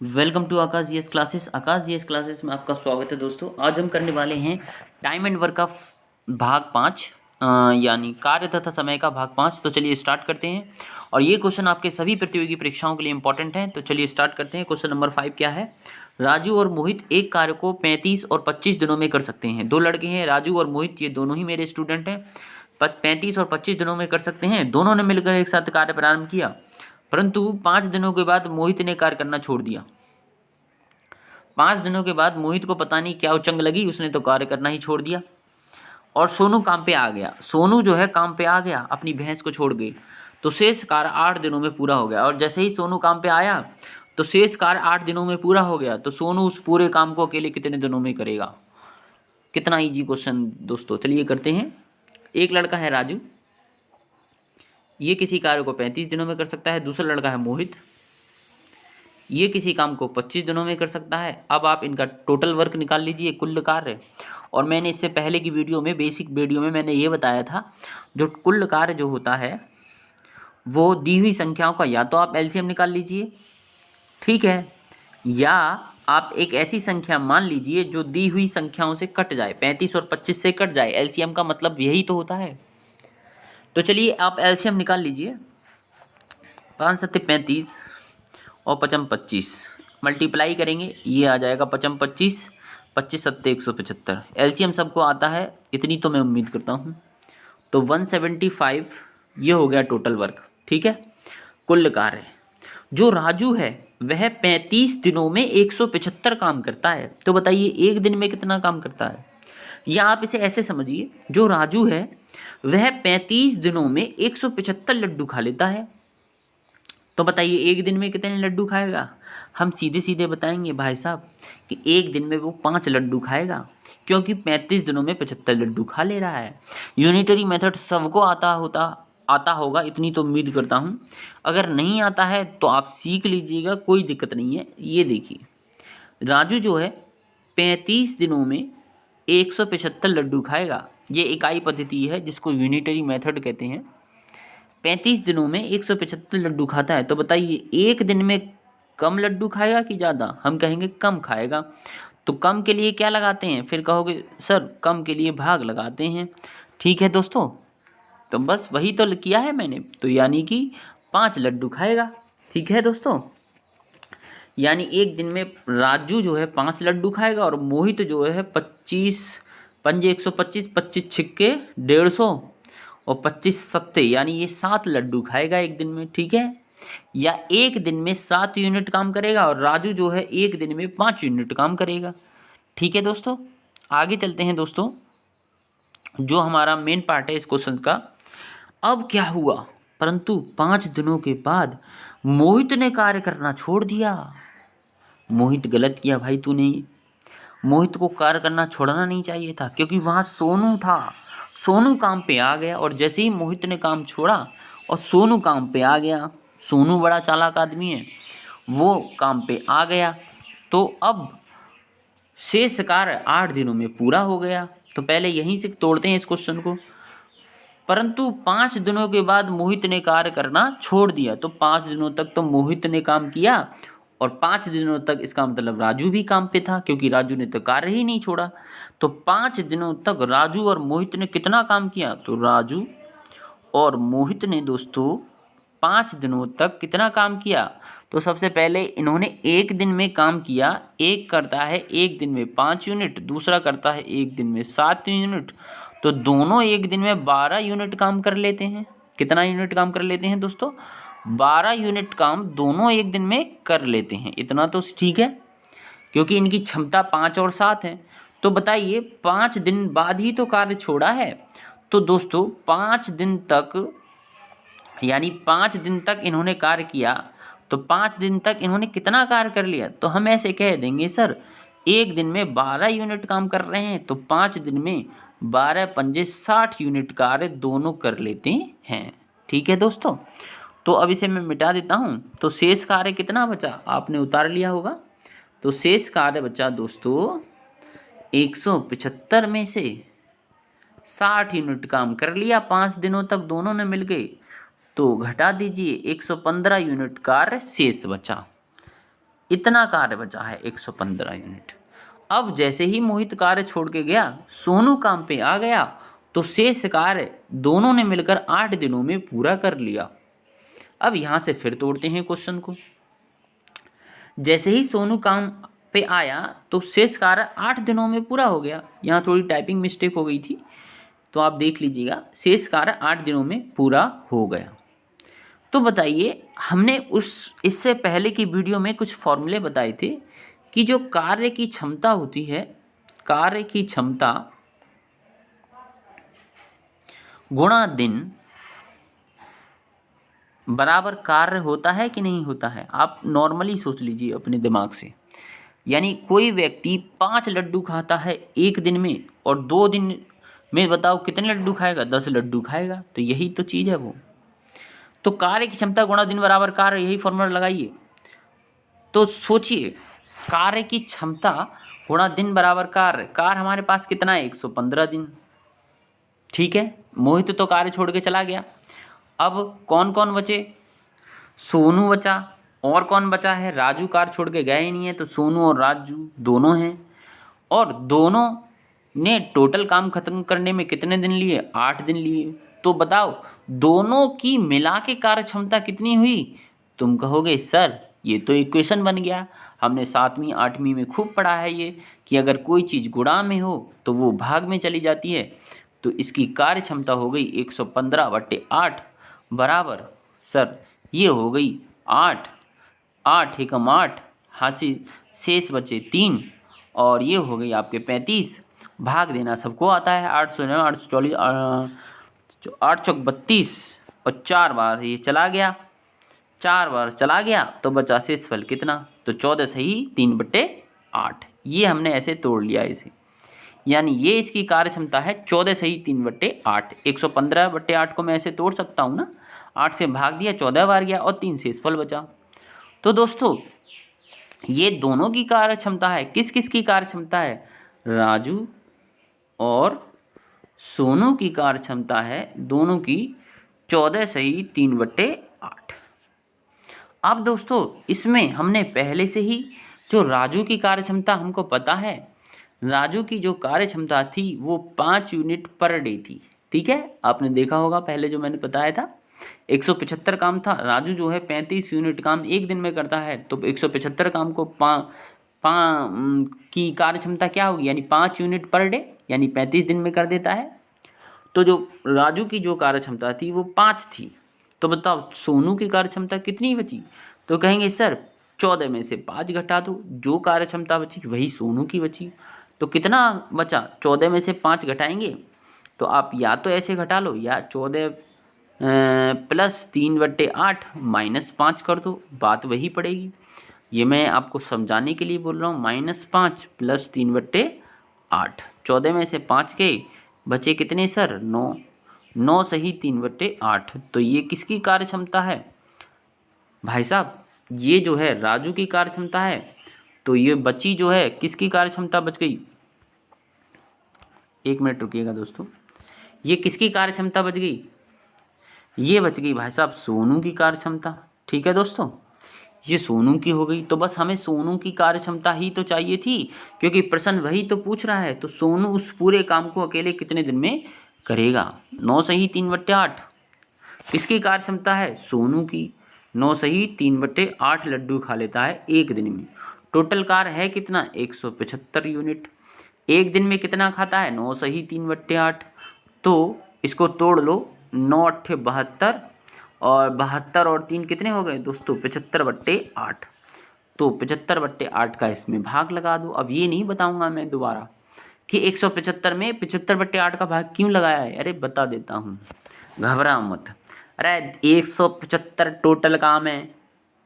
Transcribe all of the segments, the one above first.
Welcome to Aakash GS classes. Aakash GS classes में आपका स्वागत है दोस्तों। आज हम करने वाले हैं टाइम एंड वर्क का भाग 5, यानी कार्य तथा समय का भाग 5। तो चलिए स्टार्ट करते हैं। और ये क्वेश्चन आपके सभी प्रतियोगी परीक्षाओं के लिए इंपॉर्टेंट है। तो चलिए स्टार्ट करते हैं। क्वेश्चन नंबर 5 क्या है? राजू और मोहित एक कार्य को 35 और 25 दिनों में कर सकते हैं। दो लड़के हैं, राजू और मोहित, ये दोनों ही मेरे स्टूडेंट हैं। 35 और 25 दिनों में कर सकते हैं। दोनों ने मिलकर एक साथ कार्य प्रारंभ किया, परंतु 5 दिनों के बाद मोहित ने कार्य करना छोड़ दिया। 5 दिनों के बाद मोहित को पता नहीं क्या उचंग लगी, उसने तो कार्य करना ही छोड़ दिया और सोनू काम पे आ गया। सोनू जो है काम पे आ गया, अपनी भैंस को छोड़ गई। तो शेष कार्य 8 दिनों में पूरा हो गया। और जैसे ही सोनू काम पे आया तो शेष कार्य 8 दिनों में पूरा हो गया। तो सोनू उस पूरे काम को अकेले कितने दिनों में करेगा? कितना इजी क्वेश्चन दोस्तों। चलिए करते हैं। एक लड़का है राजू, ये किसी कार्य को 35 दिनों में कर सकता है। दूसरा लड़का है मोहित, ये किसी काम को 25 दिनों में कर सकता है। अब आप इनका टोटल वर्क निकाल लीजिए, कुल कार्य। और मैंने इससे पहले की वीडियो में, बेसिक वीडियो में मैंने ये बताया था, जो कुल कार्य जो होता है वो दी हुई संख्याओं का या तो आप एलसीएम निकाल लीजिए, ठीक है, या आप एक ऐसी संख्या मान लीजिए जो दी हुई संख्याओं से कट जाए, 35 और 25 से कट जाए। एलसीएम का मतलब यही तो होता है। तो चलिए आप एलसीएम निकाल लीजिए। 5 सत्ते 35 और 5 25 मल्टीप्लाई करेंगे, ये आ जाएगा 5 25, 25 सत्ते 175। एलसीएम सबको आता है, इतनी तो मैं उम्मीद करता हूँ। तो 175 ये हो गया टोटल वर्क, ठीक है। कुल कार्य जो राजू है वह 35 दिनों में 175 काम करता है। तो बताइए एक दिन में कितना काम करता है? या आप इसे ऐसे समझिए, जो राजू है वह 35 दिनों में 175 लड्डू खा लेता है। तो बताइए एक दिन में कितने लड्डू खाएगा? हम सीधे सीधे बताएंगे भाई साहब कि एक दिन में वो 5 लड्डू खाएगा, क्योंकि 35 दिनों में 75 लड्डू खा ले रहा है। यूनिटरी मेथड सबको आता होगा, इतनी तो उम्मीद करता हूँ। अगर नहीं आता है तो आप सीख लीजिएगा, कोई दिक्कत नहीं है। ये देखिए, राजू जो है 35 दिनों में 175 लड्डू खाएगा। ये इकाई पद्धति है जिसको यूनिटरी मेथड कहते हैं। 35 दिनों में 175 लड्डू खाता है। तो बताइए एक दिन में कम लड्डू खाएगा कि ज़्यादा? हम कहेंगे कम खाएगा। तो कम के लिए क्या लगाते हैं? फिर कहोगे सर कम के लिए भाग लगाते हैं। ठीक है दोस्तों, तो बस वही तो किया है मैंने। तो यानी कि 5 लड्डू खाएगा, ठीक है दोस्तों। यानी एक दिन में राजू जो है 5 लड्डू खाएगा और मोहित जो है 25 पंजे 125, 25 छिक्के 150 और 25 सत्ते, यानी ये 7 लड्डू खाएगा एक दिन में, ठीक है। या एक दिन में 7 यूनिट काम करेगा और राजू जो है एक दिन में 5 यूनिट काम करेगा, ठीक है दोस्तों। आगे चलते हैं दोस्तों, जो हमारा मेन पार्ट है इस क्वेश्चन का। अब क्या हुआ? परंतु 5 दिनों के बाद मोहित ने कार्य करना छोड़ दिया। मोहित गलत किया भाई तूने। मोहित को कार्य करना छोड़ना नहीं चाहिए था, क्योंकि वहाँ सोनू था। सोनू काम पे आ गया और जैसे ही मोहित ने काम छोड़ा और सोनू काम पे आ गया, सोनू बड़ा चालाक आदमी है, वो काम पे आ गया। तो अब शेष कार्य 8 दिनों में पूरा हो गया। तो पहले यहीं से तोड़ते हैं इस क्वेश्चन को। परंतु 5 दिनों के बाद मोहित ने कार्य करना छोड़ दिया। तो 5 दिनों तक तो मोहित ने काम किया और 5 दिनों तक इसका मतलब राजू भी काम पे था, क्योंकि राजू ने तो कार्य ही नहीं छोड़ा। तो 5 दिनों तक राजू और मोहित ने कितना काम किया? तो राजू और मोहित ने दोस्तों 5 दिनों तक कितना काम किया? तो सबसे पहले इन्होंने एक दिन में काम किया। एक करता है एक दिन में 5 यूनिट, दूसरा करता है एक दिन में 7 यूनिट। तो दोनों एक दिन में 12 यूनिट काम कर लेते हैं। कितना यूनिट काम कर लेते हैं दोस्तों? 12 यूनिट काम दोनों एक दिन में कर लेते हैं। इतना तो ठीक है, क्योंकि इनकी क्षमता 5 और 7 है। तो बताइए 5 दिन बाद ही तो कार्य छोड़ा है। तो दोस्तों 5 दिन तक, यानी 5 दिन तक इन्होंने कार्य किया। तो 5 दिन तक इन्होंने कितना कार्य कर लिया? तो हम ऐसे कह देंगे सर एक दिन में 12 यूनिट काम कर रहे हैं, तो 5 दिन में 12 पंजे 60 यूनिट कार्य दोनों कर लेते हैं, ठीक है दोस्तों। तो अब इसे मैं मिटा देता हूँ। तो शेष कार्य कितना बचा? आपने उतार लिया होगा। तो शेष कार्य बचा दोस्तों 175 में से 60 यूनिट काम कर लिया 5 दिनों तक दोनों ने मिल गए। तो घटा दीजिए 115 यूनिट कार्य शेष बचा। 115 इतना कार्य बचा है 115 यूनिट। अब जैसे ही मोहित कार्य छोड़ के गया, सोनू काम पे आ गया, तो शेष कार्य दोनों ने मिलकर 8 दिनों में पूरा कर लिया। अब यहाँ से फिर तोड़ते हैं क्वेश्चन को। जैसे ही सोनू काम पे आया तो शेष कार्य 8 दिनों में पूरा हो गया। यहाँ थोड़ी टाइपिंग मिस्टेक हो गई थी, तो आप देख लीजिएगा। शेष कार्य 8 दिनों में पूरा हो गया। तो बताइए, हमने इससे पहले की वीडियो में कुछ फॉर्मूले बताए थे कि जो कार्य की क्षमता होती है, कार्य की क्षमता गुणा दिन बराबर कार्य होता है कि नहीं होता है। आप नॉर्मली सोच लीजिए अपने दिमाग से। यानी कोई व्यक्ति 5 लड्डू खाता है एक दिन में, और 2 दिन में बताओ कितने लड्डू खाएगा? 10 लड्डू खाएगा। तो यही तो चीज़ है वो। तो कार्य की क्षमता गुणा दिन बराबर कार्य, यही फॉर्मूला लगाइए। तो सोचिए, कार्य की क्षमता गुणा दिन बराबर कार्य। कार्य हमारे पास कितना है? 115 दिन। ठीक है, मोहित तो कार्य छोड़ के चला गया। अब कौन कौन बचे? सोनू बचा। और कौन बचा है? राजू कार्य छोड़ के गए ही नहीं है, तो सोनू और राजू दोनों हैं। और दोनों ने टोटल काम खत्म करने में कितने दिन लिए? 8 दिन लिए। तो बताओ दोनों की मिला के कार्य क्षमता कितनी हुई? तुम कहोगे सर ये तो इक्वेशन बन गया। हमने 7वीं 8वीं में खूब पढ़ा है ये, कि अगर कोई चीज़ गुणा में हो तो वो भाग में चली जाती है। तो इसकी कार्य क्षमता हो गई 115/8 बराबर, सर ये हो गई 8, 8 एकम 8, हासिल शेष बचे 3, और ये हो गई आपके 35। भाग देना सबको आता है। 800 840 8 चौक 32, और 4 बार ये चला गया, 4 बार चला गया तो बचा शेषफल कितना? तो 14 सही 3/8। ये हमने ऐसे तोड़ लिया इसे। यानी ये इसकी कार्य क्षमता है 14 सही 3/8। 115/8 को मैं ऐसे तोड़ सकता हूँ ना। 8 से भाग दिया, 14 बार गया, और 3 शेषफल बचा। तो दोस्तों ये दोनों की कार्य क्षमता है। किस किस की कार्य क्षमता है? राजू और सोनू की कार्य क्षमता है दोनों की 14 सही 3/8। अब दोस्तों इसमें हमने पहले से ही जो राजू की कार्य क्षमता हमको पता है, राजू की जो कार्य क्षमता थी वो 5 यूनिट पर डे थी। ठीक है, आपने देखा होगा पहले जो मैंने बताया था 175 काम था। राजू जो है 35 यूनिट काम एक दिन में करता है, तो 175 काम को की कार्य क्षमता क्या होगी? यानी 5 यूनिट पर डे, यानी 35 दिन में कर देता है। तो जो राजू की जो कार्य क्षमता थी वो 5 थी। तो बताओ सोनू की कार्य क्षमता कितनी बची? तो कहेंगे सर 14 में से 5 घटा दो, जो कार्य क्षमता बची वही सोनू की बची। तो कितना बचा? 14 में से 5 घटाएंगे तो आप या तो ऐसे घटा लो, या 14 प्लस 3/8 माइनस 5 कर दो, बात वही पड़ेगी। ये मैं आपको समझाने के लिए बोल रहा हूँ। -5 प्लस 3/8, 14 में से 5 गए, बचे कितने सर? 9, 9 सही 3/8। तो ये किसकी कार्य क्षमता है भाई साहब? ये जो है राजू की कार्य क्षमता है। तो ये बची जो है किसकी कार्य क्षमता बच गई? 1 मिनट रुकिएगा दोस्तों। ये किसकी कार्य क्षमता बच गई? ये बच गई भाई साहब सोनू की कार्य क्षमता। ठीक है दोस्तों, ये सोनू की हो गई। तो बस हमें सोनू की कार्य क्षमता ही तो चाहिए थी, क्योंकि प्रश्न वही तो पूछ रहा है। तो सोनू उस पूरे काम को अकेले कितने दिन में करेगा? 9 सही 3/8 किसकी कार्य क्षमता है? सोनू की। 9 सही 3/8 लड्डू खा लेता है एक दिन में। टोटल कार्य है कितना? 175 यूनिट। एक दिन में कितना खाता है? 9 सही 3/8। तो इसको तोड़ लो, 9 8 72, और 72 और 3 कितने हो गए दोस्तों? 75/8। तो 75/8 का इसमें भाग लगा दो। अब ये नहीं बताऊंगा मैं दोबारा कि 175 में 75/8 का भाग क्यों लगाया है। अरे बता देता हूँ, घबरा मत। अरे 175 टोटल काम है,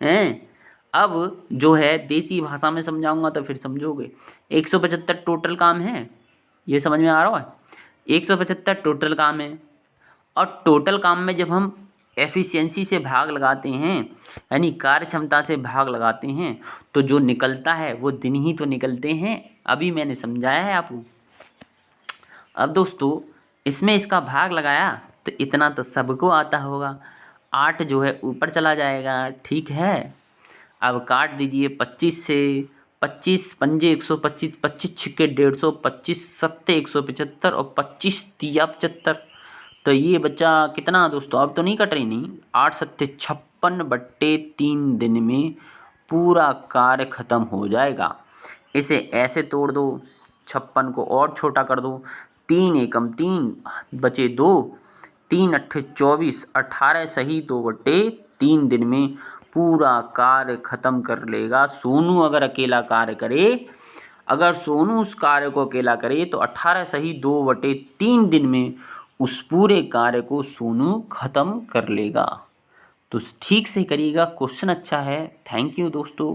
हैं? अब जो है देसी भाषा में समझाऊंगा तो फिर समझोगे। 175 टोटल काम है, ये समझ में आ रहा है? 175 टोटल काम है, और टोटल काम में जब हम एफिशिएंसी से भाग लगाते हैं, यानी कार्य क्षमता से भाग लगाते हैं, तो जो निकलता है वो दिन ही तो निकलते हैं। अभी मैंने समझाया है आपको। अब दोस्तों इसमें इसका भाग लगाया तो इतना तो सबको आता होगा। 8 जो है ऊपर चला जाएगा, ठीक है। अब काट दीजिए 25 से, 25 पंजे 125, 25 छिक्के 150, 25 सत्ते 175 और 25 तिया 75। तो ये बच्चा कितना दोस्तों, अब तो नहीं कट रही, नहीं, 8 सत्ते 56/3 दिन में पूरा कार्य खत्म हो जाएगा। इसे ऐसे तोड़ दो, 56 को और छोटा कर दो, 3 एकम 3 बचे 2, 3 अट्ठे 24, 18 सही 2/3 दिन में पूरा कार्य खत्म कर लेगा। सोनू अगर अकेला कार्य करे, अगर सोनू उस कार्य को अकेला करे तो 18 सही 2/3 दिन में उस पूरे कार्य को सोनू खत्म कर लेगा। तो ठीक से करिएगा, क्वेश्चन अच्छा है। थैंक यू दोस्तों।